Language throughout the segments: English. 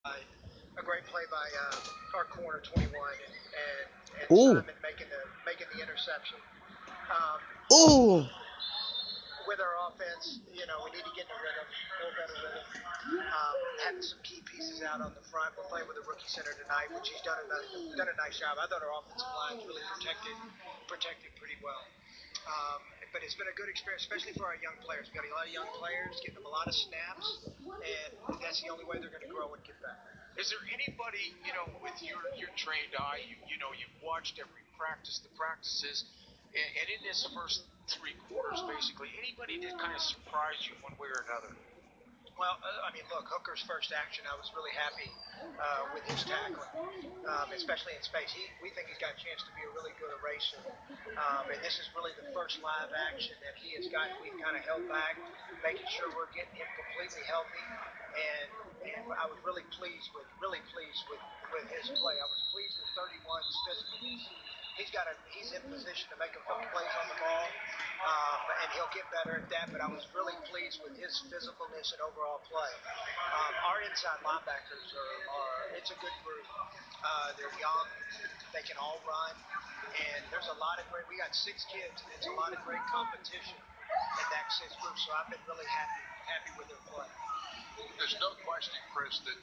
A great play by our corner 21 and Ooh. Simon making the interception. Um, Ooh. with our offense, we need to get in a rhythm, a little better rhythm. Having some key pieces out on the front. We're playing with a rookie center tonight, which he's done a nice job. I thought our offensive line's really protected pretty well. But it's been a good experience, especially for our young players. We've got a lot of young players, getting them a lot of snaps, and that's the only way they're going to grow and get better. Is there anybody, with your trained eye, you've watched every practice, the practices, and in this first 3 quarters, basically, anybody that kind of surprised you one way or another? Well, look, Hooker's first action, I was really happy with his tackling, especially in space. We think he's got a chance to be a really good eraser. And this is really the first live action that he has gotten. We've kind of held back, making sure we're getting him completely healthy. And I was really pleased with his play. I was pleased with 31's physicalness. He's in position to make a couple plays on the ball, and he'll get better at that. But I was really pleased with his physicalness and overall play. Our inside linebackers it's a good group. They're young, they can all run, and there's a lot of great. We got 6 kids, and it's a lot of great competition in that 6 group. So I've been really happy with their play. There's no question, Chris, that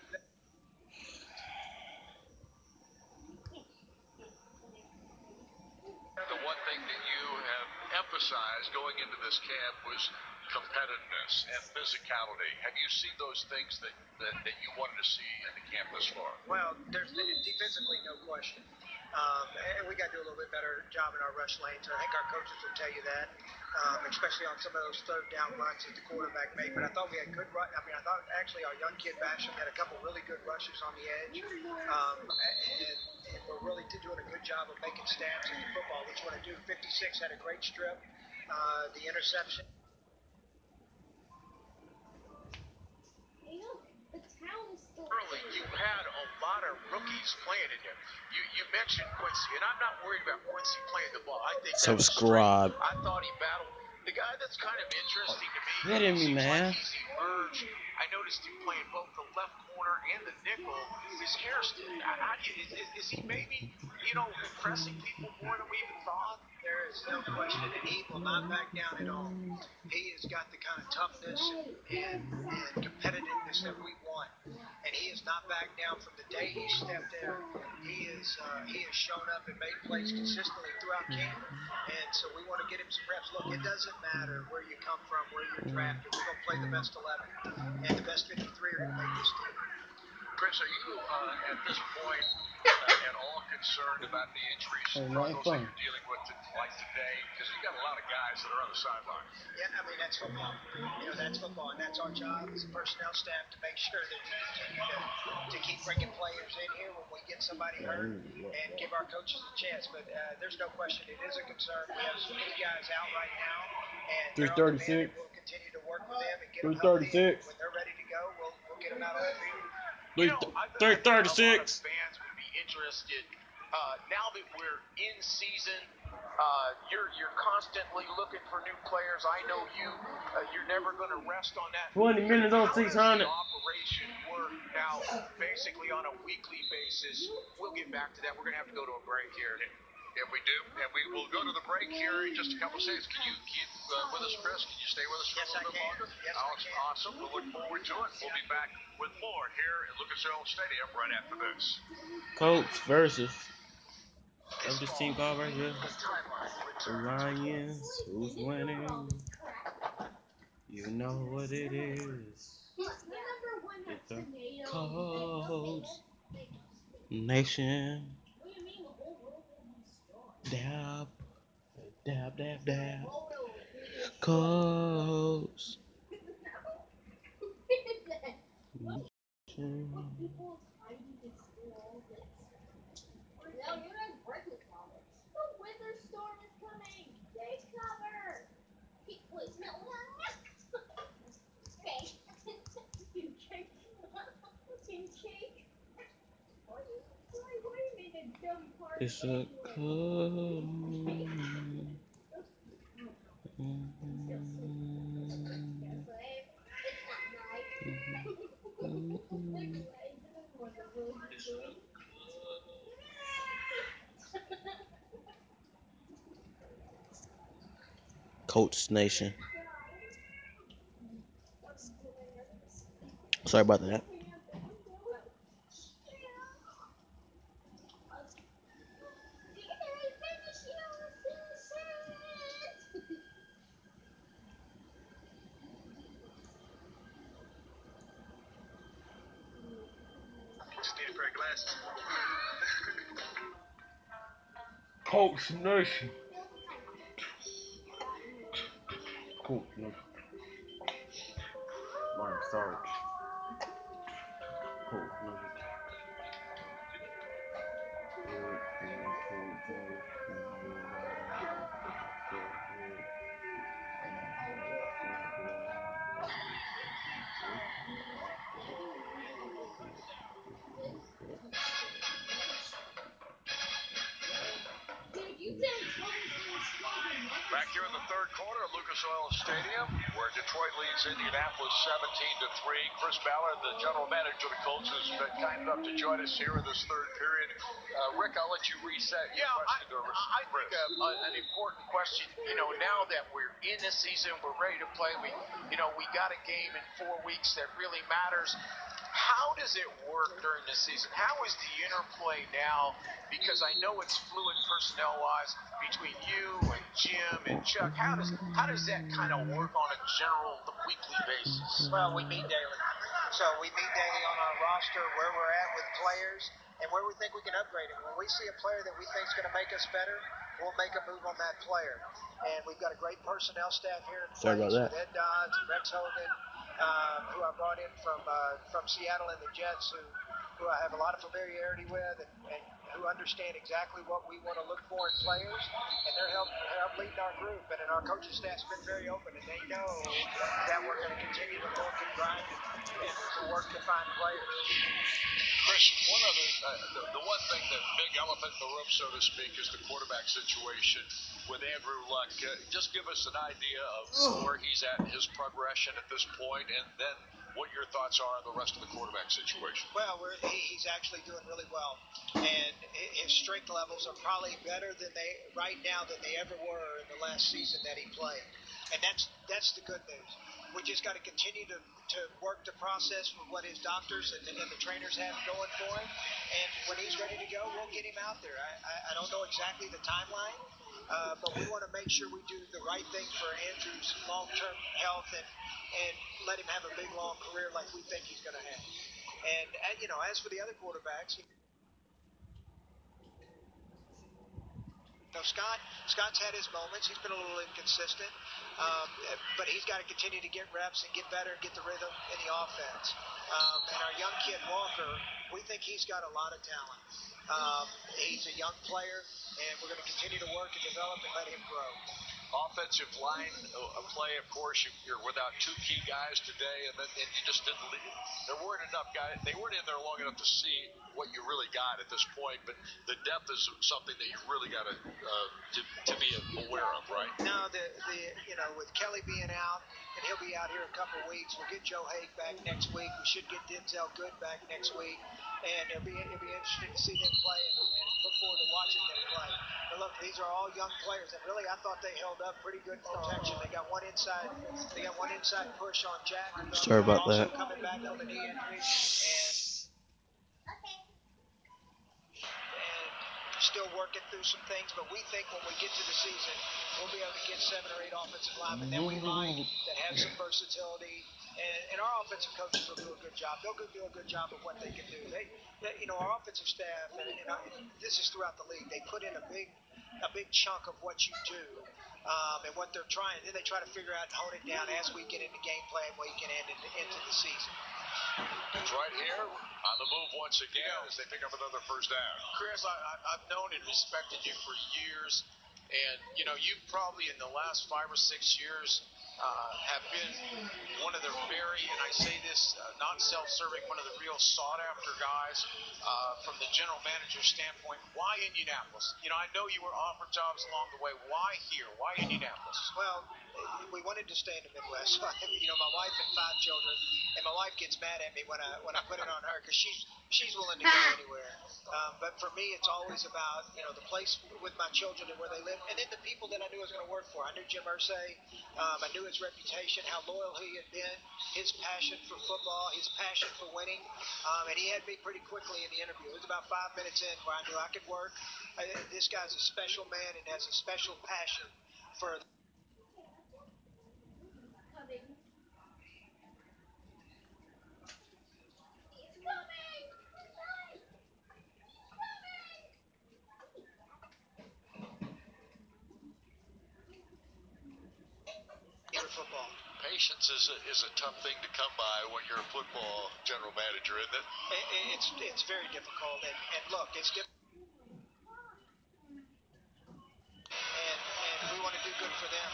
the one thing that you have emphasized going into this camp was competitiveness and physicality. Have you seen those things that you wanted to see in the camp thus far? Well, there's defensively no question. And we got to do a little bit better job in our rush lanes. I think our coaches will tell you that, especially on some of those third down runs that the quarterback made. But I thought we had good run. I thought actually our young kid Basham had a couple really good rushes on the edge, and we're really doing a good job of making stabs at the football, which you want to do. 56 had a great strip, the interception. Early, you had a lot of rookies playing in here. You mentioned Quincy, and I'm not worried about Quincy playing the ball. I think that's straight. Subscribe. I thought he battled. The guy that's kind of interesting to me, Kidding me, seems man. like he's emerged. I noticed him playing both the left corner and the nickel. Is Hairston? Is he maybe, impressing people more than we even thought? There is no question that he will not back down at all. He has got the kind of toughness and competitiveness that we want, and he has not backed down from the day he stepped there. He has shown up and made plays consistently throughout camp, and so we want to get him some reps. Look, it doesn't matter where you come from, where you're drafted. We're going to play the best 11, and the best 53 are going to make this team. Chris, are you at this point at all concerned about the injury struggles that you're dealing with like today? Because you got a lot of guys that are on the sideline. Yeah, that's football. That's football, and that's our job as a personnel staff to make sure that we continue to keep bringing players in here when we get somebody hurt and give our coaches a chance. But there's no question it is a concern. We have some key guys out right now, and they're on the mend, and we'll continue to work with them and get them healthy. And when they're ready to go, we'll get them out on the field. I think a lot of fans would be interested. Now that we're in season, you're constantly looking for new players. I know you're never going to rest on that. 20 minutes on 600. How does the operation work now, basically on a weekly basis? We'll get back to that. We're going to have to go to a break here. Yeah, we do, and we will go to the break here in just a couple seconds. Can you keep with us, Chris? Can you stay with us for a little bit longer? Yes, I can. Awesome. We'll look forward to it. We'll be back with more here at Lucas Oil Stadium right after this. Colts versus. What's this team called right here? The Lions. Who's winning? You know what it is. It's the Colts Nation. Dab, dab, dab, dab. Colts Nation. It's a Colts. Colts Nation. Sorry about that. Just need a pair of glasses. Colts Nation. Colts Nation. Lime Sarge. Colts Nation. Back here in the third quarter at Lucas Oil Stadium, where Detroit leads Indianapolis 17-3. Chris Ballard, the general manager of the Colts, has been kind enough to join us here in this third period. Rick, I'll let you reset your question to Chris. I think an important question. Now that we're in the season, we're ready to play. We got a game in 4 weeks that really matters. How does it work during the season? How is the interplay now? Because I know it's fluid personnel-wise between you and Jim and Chuck. How does that kind of work on a general weekly basis? Well, we meet daily. So we meet daily on our roster, where we're at with players, and where we think we can upgrade them. When we see a player that we think is going to make us better, we'll make a move on that player. And we've got a great personnel staff here in place with Ed Dodds and Rex Hogan, who I brought in from Seattle and the Jets, who I have a lot of familiarity with and who understand exactly what we want to look for in players, and they're help leading our group. And then our coaching staff's been very open, and they know that we're going to continue to look and grind and to work to find players. Chris, one other, the one thing, that big elephant in the room, so to speak, is the quarterback situation with Andrew Luck. Just give us an idea of where he's at in his progression at this point, and then what your thoughts are on the rest of the quarterback situation. Well, he's actually doing really well, and his strength levels are probably better right now than they ever were in the last season that he played, and that's the good news. We just got to continue to work the process with what his doctors and the trainers have going for him, and when he's ready to go, we'll get him out there. I don't know exactly the timeline, but we want to make sure we do the right thing for Andrew's long-term health and let him have a big, long career like we think he's going to have. And, as for the other quarterbacks, Scott's had his moments. He's been a little inconsistent, but he's got to continue to get reps and get better and get the rhythm in the offense. And our young kid, Walker, we think he's got a lot of talent. He's a young player, and we're going to continue to work and develop and let him grow. Offensive line play, of course, you're without two key guys today, and you just didn't leave. There weren't enough guys. They weren't in there long enough to see what you really got at this point, but the depth is something that you really got to be aware of, right? No, with Kelly being out, and he'll be out here a couple of weeks. We'll get Joe Haig back next week. We should get Denzel Good back next week, and it'll be interesting to see them play and look forward to watching them play. But look, these are all young players, and really, I thought they held up pretty good protection. They got one inside push on Jack. Sorry about also that. coming back from a knee injury, and still working through some things. But we think when we get to the season, we'll be able to get 7 or 8 offensive linemen that we like, that have some versatility. And our offensive coaches will do a good job. They'll do a good job of what they can do. Our offensive staff, and this is throughout the league, they put in a big chunk of what you do and what they're trying. Then they try to figure out and hone it down as we get into game plan week and into the season. It's right here on the move once again as they pick up another first down. Chris, I've known and respected you for years, and you've probably in the last 5 or 6 years have been one of the very, and I say this not self-serving, one of the real sought-after guys from the general manager standpoint. Why Indianapolis? You know, I know you were offered jobs along the way. Why here? Why Indianapolis? Well, we wanted to stay in the Midwest. So, you know, my wife and 5 children, and my wife gets mad at me when I put it on her because she's willing to go anywhere. But for me, it's always about, you know, the place with my children and where they live, and then the people that I knew I was going to work for. I knew Jim Irsay. I knew his reputation, how loyal he had been, his passion for football, his passion for winning, and he had me pretty quickly in the interview. It was about 5 minutes in where I knew I could work. This guy's a special man and has a special passion for football. Patience is a tough thing to come by when you're a football general manager, isn't it? It's very difficult, and look, it's difficult. And we want to do good for them.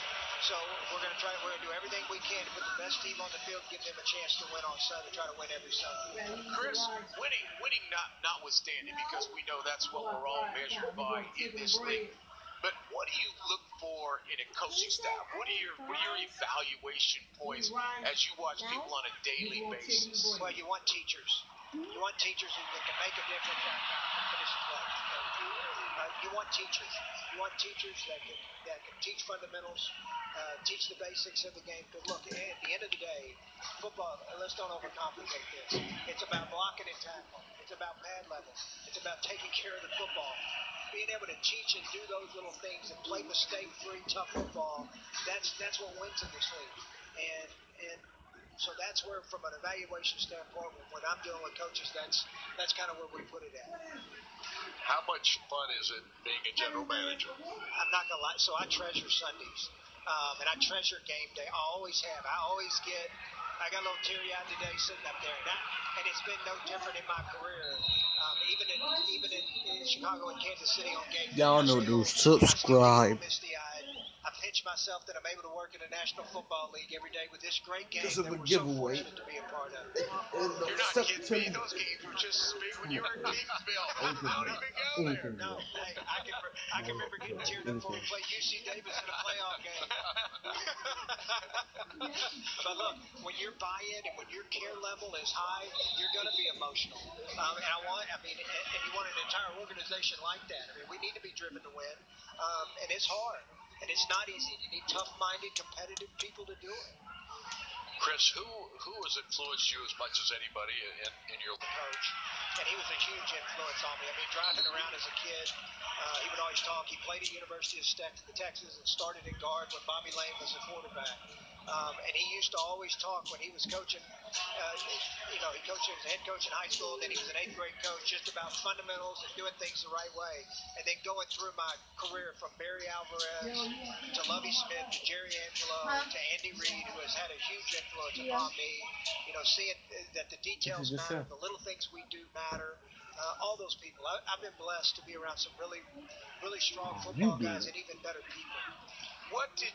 So we're going to do everything we can to put the best team on the field, give them a chance to win on Sunday, try to win every Sunday. Chris, winning notwithstanding, because we know that's what we're all measured by in this league. But what do you look for in a coaching staff? What are your evaluation points as you watch people on a daily basis? Well, you want teachers. You want teachers that can make a difference. You want teachers. You want teachers that can teach fundamentals, teach the basics of the game. Because look, at the end of the day, football. Let's don't overcomplicate this. It's about blocking and tackling. It's about pad level. It's about taking care of the football. Being able to teach and do those little things and play mistake-free, tough football. That's what wins in this league. And so that's where, from an evaluation standpoint, when I'm dealing with coaches, that's kind of where we put it at. How much fun is it being a general manager? I'm not gonna lie. So I treasure Sundays, and I treasure game day. I always have. I got a little teary-eyed today sitting up there, and it's been no different in my career. Even in Chicago and Kansas City on game day. Y'all know to subscribe. I pinch myself that I'm able to work in the National Football League every day with this great game This is that a we're giveaway. so fortunate to be a part of. You're not kidding me. Those games were just as big when you were in Kingsville. Don't even go there. No, hey, I can remember getting teared up when we played UC Davis in a playoff game. But look, when your buy-in and when your care level is high, you're going to be emotional. And you want an entire organization like that. I mean, we need to be driven to win, and it's hard. And it's not easy. You need tough-minded, competitive people to do it. Chris, who has influenced you as much as anybody in your coach? And he was a huge influence on me. I mean, driving around as a kid, he would always talk. He played at University of Texas and started at guard when Bobby Lane was a quarterback. And he used to always talk when he was coaching. He coached as a head coach in high school. Then he was an 8th grade coach, just about fundamentals and doing things the right way. And then going through my career from Barry Alvarez to Lovie Smith to Jerry Angelo to Andy Reid, who has had a huge influence upon me. You know, seeing that the details matter, the little things we do matter. All those people. I've been blessed to be around some really, really strong football guys and even better people. What did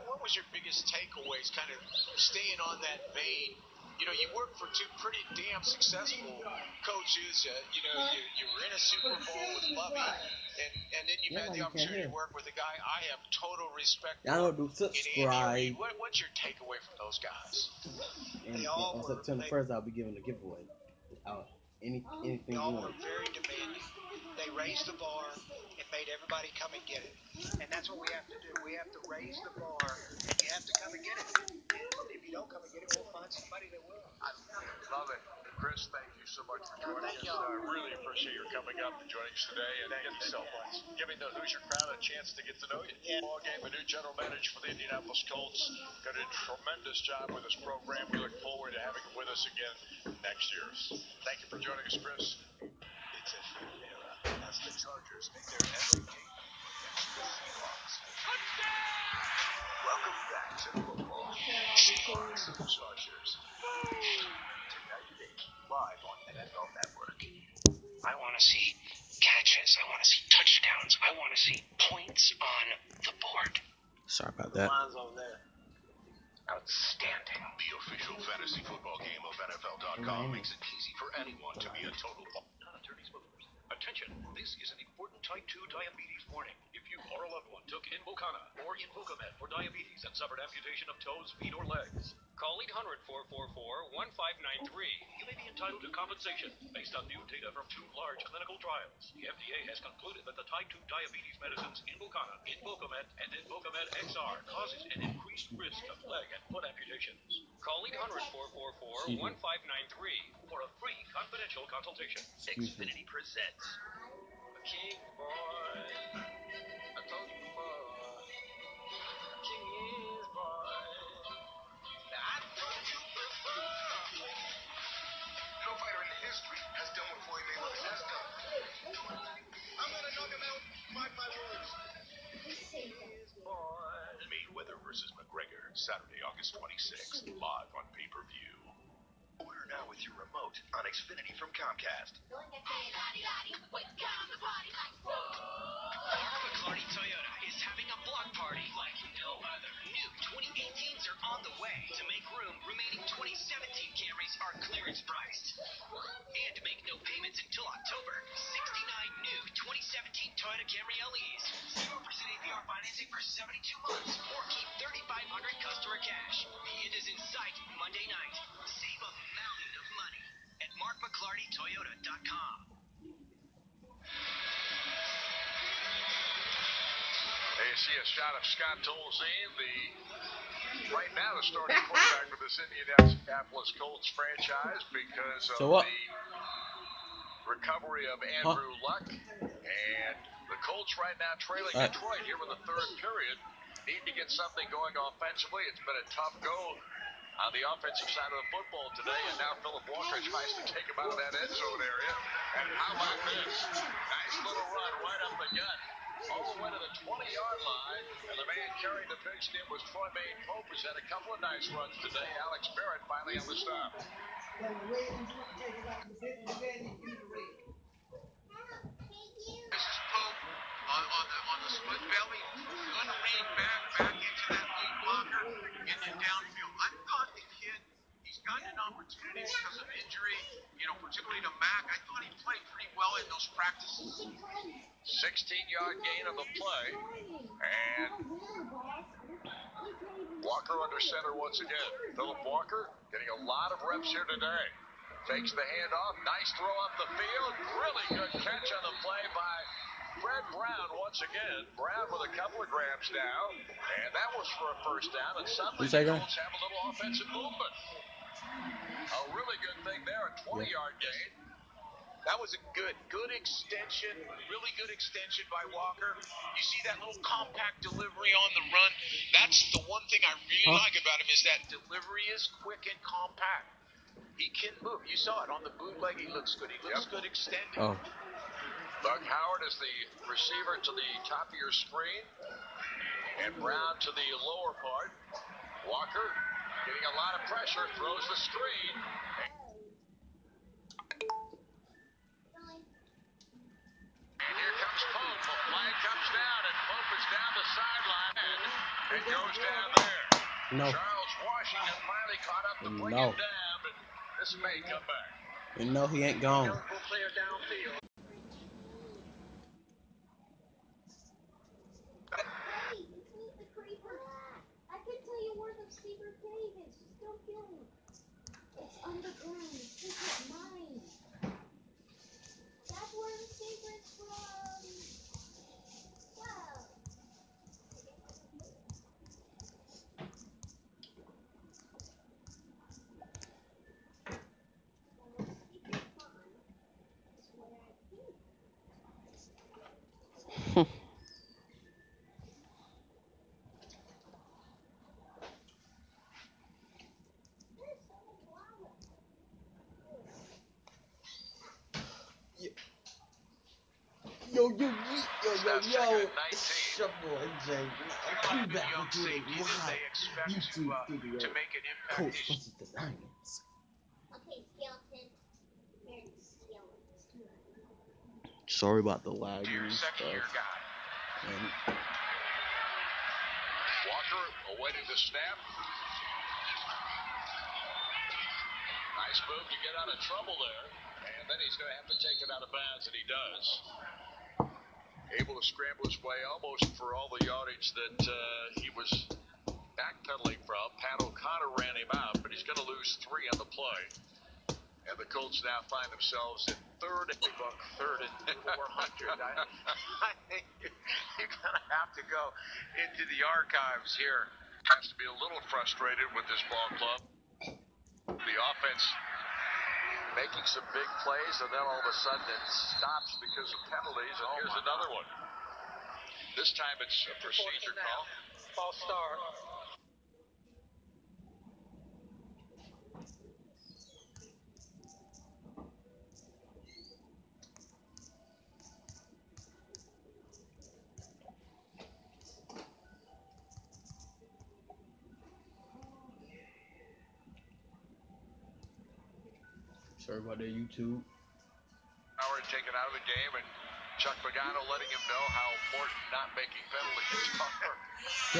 what was your biggest takeaways kind of staying on that vein? You know, you worked for 2 pretty damn successful coaches. You were in a Super Bowl with Lovey, and then you've had the opportunity to work with a guy I have total respect for. Y'all do subscribe. What's your takeaway from those guys? And on September 1st, I'll be giving a giveaway. Anything they you all want. were very demanding. They raised the bar and made everybody come and get it. And that's what we have to do. We have to raise the bar, and you have to come and get it. And if you don't come and get it, we'll find somebody that will. I love it. Chris, thank you so much for joining us. I really appreciate your coming up and joining us today and giving the Hoosier crowd a chance to get to know you. Yeah. Ball game, the new general manager for the Indianapolis Colts, did a tremendous job with this program. We look forward to having him with us again next year. Thank you for joining us, Chris. It's a new era as the Chargers make their LA debut against the Seahawks. Welcome back to football. Seahawks Chargers. Tonight live on NFL Network. I want to see catches. I want to see touchdowns. I want to see points on the board. Sorry about that. Mine's over there. official fantasy football game of NFL.com makes it easy for anyone to be a total. Not attorneys movers. Attention, this is an important type 2 diabetes warning. If you or a loved one took Invokana or Invokamed for diabetes and suffered amputation of toes, feet, or legs, call 800-444-1593. You may be entitled to compensation based on new data from 2 large clinical trials. The FDA has concluded that the type 2 diabetes medicines Invokana, Invokamed, and Invokamed XR causes an increased risk of leg and foot amputations. Call 800-444-1593 for a free confidential consultation. Xfinity presents King Boy. I told you before. King is boy. I told you before. No fighter in history has done what Floyd Mayweather has done. I'm gonna knock him out. Mark my words. King is boy. Mayweather versus McGregor, Saturday, August 26th, live on pay-per-view. Order now with your remote on Xfinity from Comcast. Mark McClarty Toyota is having a block party like no other. New 2018s are on the way. To make room, remaining 2017 Camrys are clearance priced. And make no payments until October. 69 new 2017 Toyota Camry LEs. 0% APR financing for 72 months. Or keep $3,500 customer cash. The end is in sight Monday night. Save a mountain of money at markmcclartytoyota.com. There you see a shot of Scott Tolzien, right now the starting quarterback for this Indianapolis Colts franchise because of the recovery of Andrew Luck. And the Colts right now trailing Detroit here in the third period. Need to get something going offensively. It's been a tough go on the offensive side of the football today, and now Philip Walker tries to take him out of that end zone area. And how about this? Nice little run right up the gut, all the way to the 20-yard line. And the man carrying the pigskin was Troy Maine Pope, who's had a couple of nice runs today. Alex Barrett finally on the stop. This is Pope on the split belly. Good read back into that lead blocker, getting it downfield. I thought the kid, he's gotten an opportunity because of injury, particularly to Mack. I thought he played pretty well in those practices. 16-yard gain on the play, and Walker under center once again. Philip Walker getting a lot of reps here today. Takes the handoff, nice throw up the field, really good catch on the play by Fred Brown once again. Brown with a couple of grabs now, and that was for a first down, and suddenly the Colts have a little offensive movement. A really good thing there, a 20-yard gain. That was a good extension, really good extension by Walker. You see that little compact delivery on the run. That's the one thing I really like about him is that delivery is quick and compact. He can move. You saw it on the bootleg. He looks good. He looks good extended. Doug Howard is the receiver to the top of your screen, and Brown to the lower part. Walker getting a lot of pressure, throws the screen. And here comes Pope. A flag comes down, and Pope is down the sideline and goes down there. No. Charles Washington finally caught up to bring him down, but this may come back. He ain't gone. Player downfield. I can tell you where the secret cave is. Just don't kill me. It's underground. This is mine. That's where the secret's from. Wow. Yo. It's your boy Jay. Come back to the live YouTube video. To make an impact. Colts versus the Lions. Okay, skeleton. There's skeleton. Sorry about the lag and stuff. Walker awaiting the snap. Nice move to get out of trouble there. And then he's going to have to take it out of bounds, and he does. Able to scramble his way almost for all the yardage that he was backpedaling from. Pat O'Connor ran him out, but he's going to lose 3 on the play. And the Colts now find themselves in third and 400. I think you're going to have to go into the archives here. Has to be a little frustrated with this ball club. The offense making some big plays, and then all of a sudden it stops because of penalties, and here's another one. This time it's a procedure call. False start. Sorry about that, YouTube. Howard taken out of the game, and Chuck Pagano letting him know how important not making penalties are.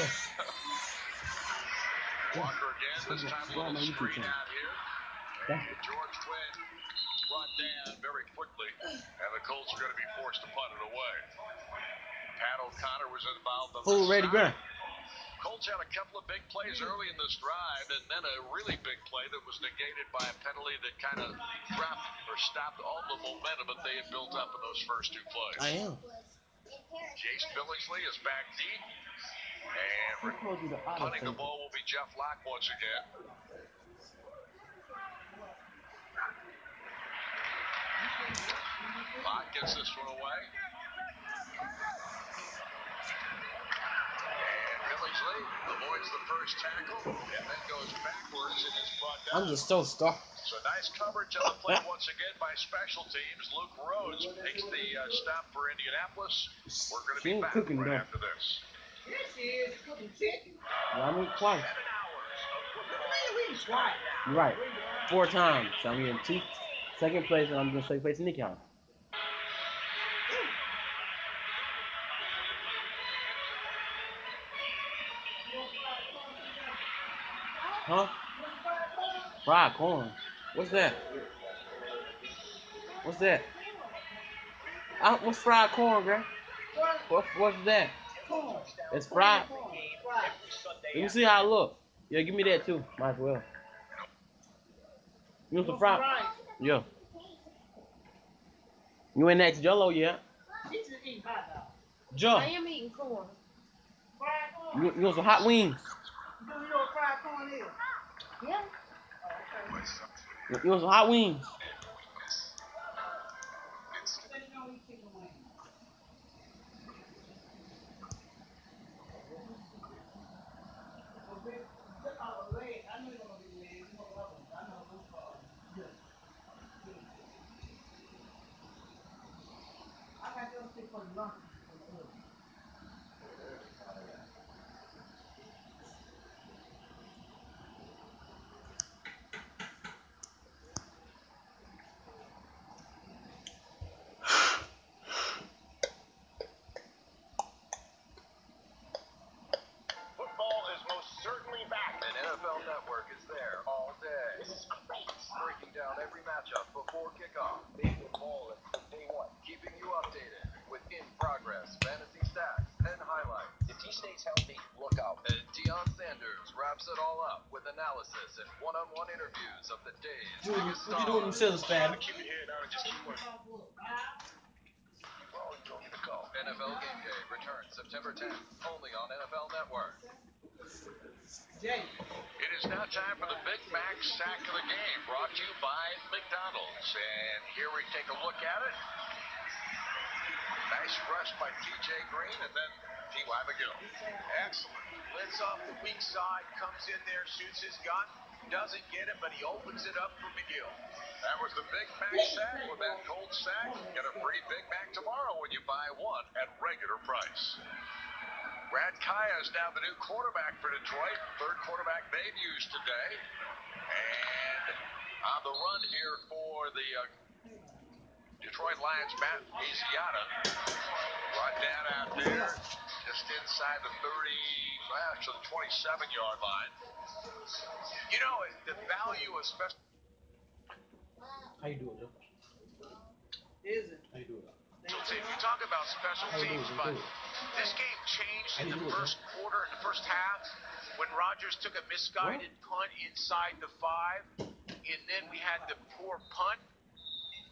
Yes. Walker again, this time a little screen out here. And George Quinn brought down very quickly, and the Colts are going to be forced to punt it away. Pat O'Connor was involved on Full ready, go. Colts had a couple of big plays early in this drive, and then a really big play that was negated by a penalty that kind of dropped or stopped all the momentum that they had built up in those first 2 plays. I am. Jace Billingsley is back deep, and punting the ball will be Jeff Locke once again. Locke gets this one away. Billingsley avoids the first tackle and then goes backwards and is brought down. I'm just so stuck. So nice coverage on the play once again by special teams. Luke Rhodes makes the stop for Indianapolis. We're going to be back right after this. Yes, she is cooking chicken. Well, I moved twice. 7 hours of football. You're right. 4 times. So I'm getting 2 second place, and I'm going to second place in the count. Huh? Fried corn. What's that? What's that? What's fried corn, bro? What's that? Corn. It's fried. Fried. Let me see how it look. Yeah, give me that too. Might as well. You want some fried? Yeah. You ain't asked Jello yet. She just eating hot dog. Joe. I am eating corn. Fried corn. You want some hot wings? Do you know what fried corn is? Yeah. Oh, okay. You want some hot wings? They don't eat chicken wings. Leg. I know you're gonna be legs. You know what I know those cars. Yeah. I got those things for lunch. Football is most certainly back, and NFL Network is there all day. This is great. Breaking down every matchup before kickoff. Being involved from day one. Keeping you updated with in-progress fantasy stats and highlights. If he stays healthy, look out. And Deion Sanders wraps it all up with analysis and one-on-one interviews of the day's biggest What you doing with them scissors, fam? Keep your head down and just keep working. NFL Game Day returns September 10th, only on NFL Network. Jay. It is now time for the Big Mac sack of the game, brought to you by McDonald's. And here we take a look at it. Nice rush by T.J. Green, and then T.Y. McGill. Excellent. Blitz off the weak side, comes in there, shoots his gun, doesn't get it, but he opens it up for McGill. That was the Big Mac sack with that cold sack. Get a free Big Mac tomorrow when you buy one at regular price. Brad Kaya is now the new quarterback for Detroit. Third quarterback they've used today. And on the run here for the Detroit Lions, Matt Asiata. Brought down out there, just inside the 27-yard line. You know, the value, especially How you do it, Joe? Is it? How you do it? Special teams. We talk about special How you do teams, it? but Do it. this game changed How in you the do it, first quarter, in the first half, when Rodgers took a misguided punt inside the 5, and then we had the poor punt.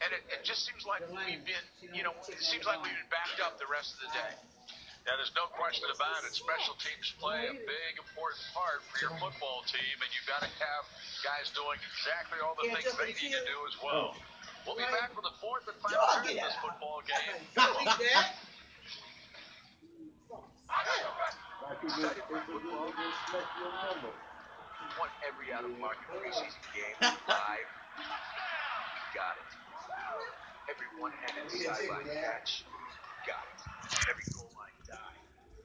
And it just seems like we've been, it seems like we've been backed up the rest of the day. Yeah, there's no question about it. Special teams play a big, important part for your football team, and you've got to have guys doing exactly all the things they need to do as well. We'll be back for the fourth and final drive of this football game. Want every out-of-market preseason game live. We got it. Every one-handed sideline catch. Got it. Every goal line